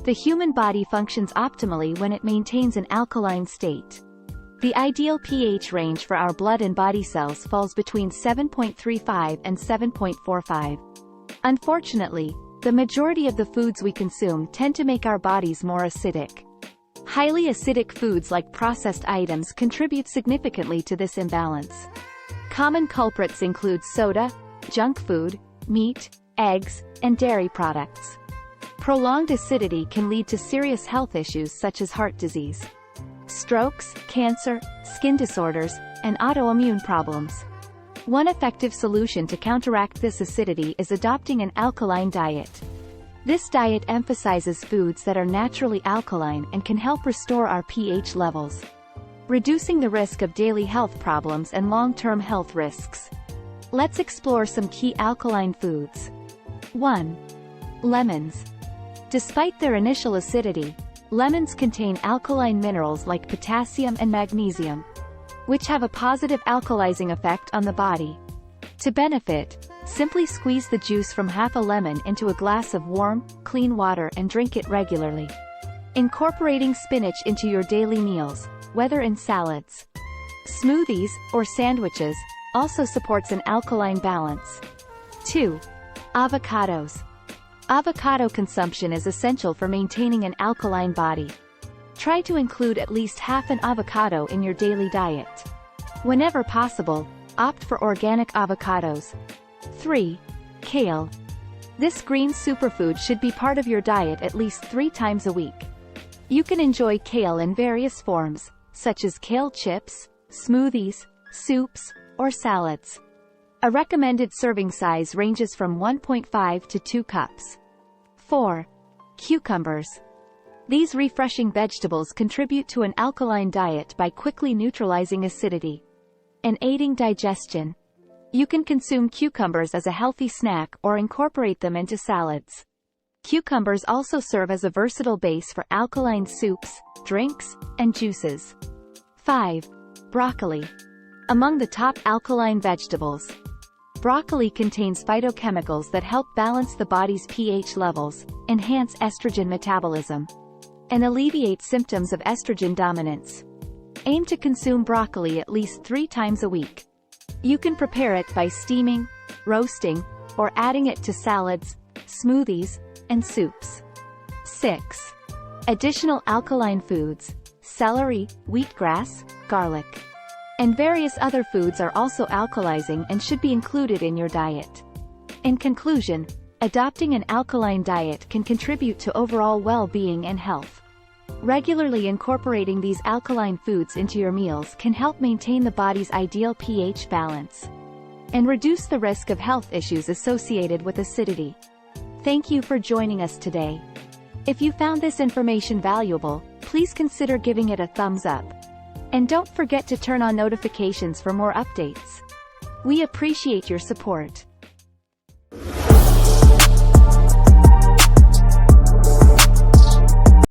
The human body functions optimally when it maintains an alkaline state. The ideal pH range for our blood and body cells falls between 7.35 and 7.45. Unfortunately, the majority of the foods we consume tend to make our bodies more acidic. Highly acidic foods like processed items contribute significantly to this imbalance. Common culprits include soda, junk food, meat, eggs, and dairy products. Prolonged acidity can lead to serious health issues such as heart disease, strokes, cancer, skin disorders, and autoimmune problems. One effective solution to counteract this acidity is adopting an alkaline diet. This diet emphasizes foods that are naturally alkaline and can help restore our pH levels, reducing the risk of daily health problems and long-term health risks. Let's explore some key alkaline foods. 1. Lemons. Despite their initial acidity, lemons contain alkaline minerals like potassium and magnesium, which have a positive alkalizing effect on the body. To benefit, simply squeeze the juice from half a lemon into a glass of warm, clean water and drink it regularly. Incorporating spinach into your daily meals, whether in salads, smoothies, or sandwiches, also supports an alkaline balance. 2. Avocados. Avocado consumption is essential for maintaining an alkaline body. Try to include at least half an avocado in your daily diet. Whenever possible, opt for organic avocados. 3. Kale. This green superfood should be part of your diet at least 3 times a week. You can enjoy kale in various forms, such as kale chips, smoothies, soups, or salads. A recommended serving size ranges from 1.5 to 2 cups. 4. Cucumbers. These refreshing vegetables contribute to an alkaline diet by quickly neutralizing acidity and aiding digestion. You can consume cucumbers as a healthy snack or incorporate them into salads. Cucumbers also serve as a versatile base for alkaline soups, drinks, and juices. 5. Broccoli. Among the top alkaline vegetables, broccoli contains phytochemicals that help balance the body's pH levels, enhance estrogen metabolism, and alleviate symptoms of estrogen dominance. Aim to consume broccoli at least 3 times a week. You can prepare it by steaming, roasting, or adding it to salads, smoothies, and soups. 6. Additional alkaline foods. Celery, wheatgrass, garlic, and various other foods are also alkalizing and should be included in your diet. In conclusion, adopting an alkaline diet can contribute to overall well-being and health. Regularly incorporating these alkaline foods into your meals can help maintain the body's ideal pH balance and reduce the risk of health issues associated with acidity. Thank you for joining us today. If you found this information valuable, please consider giving it a thumbs up. And don't forget to turn on notifications for more updates. We appreciate your support.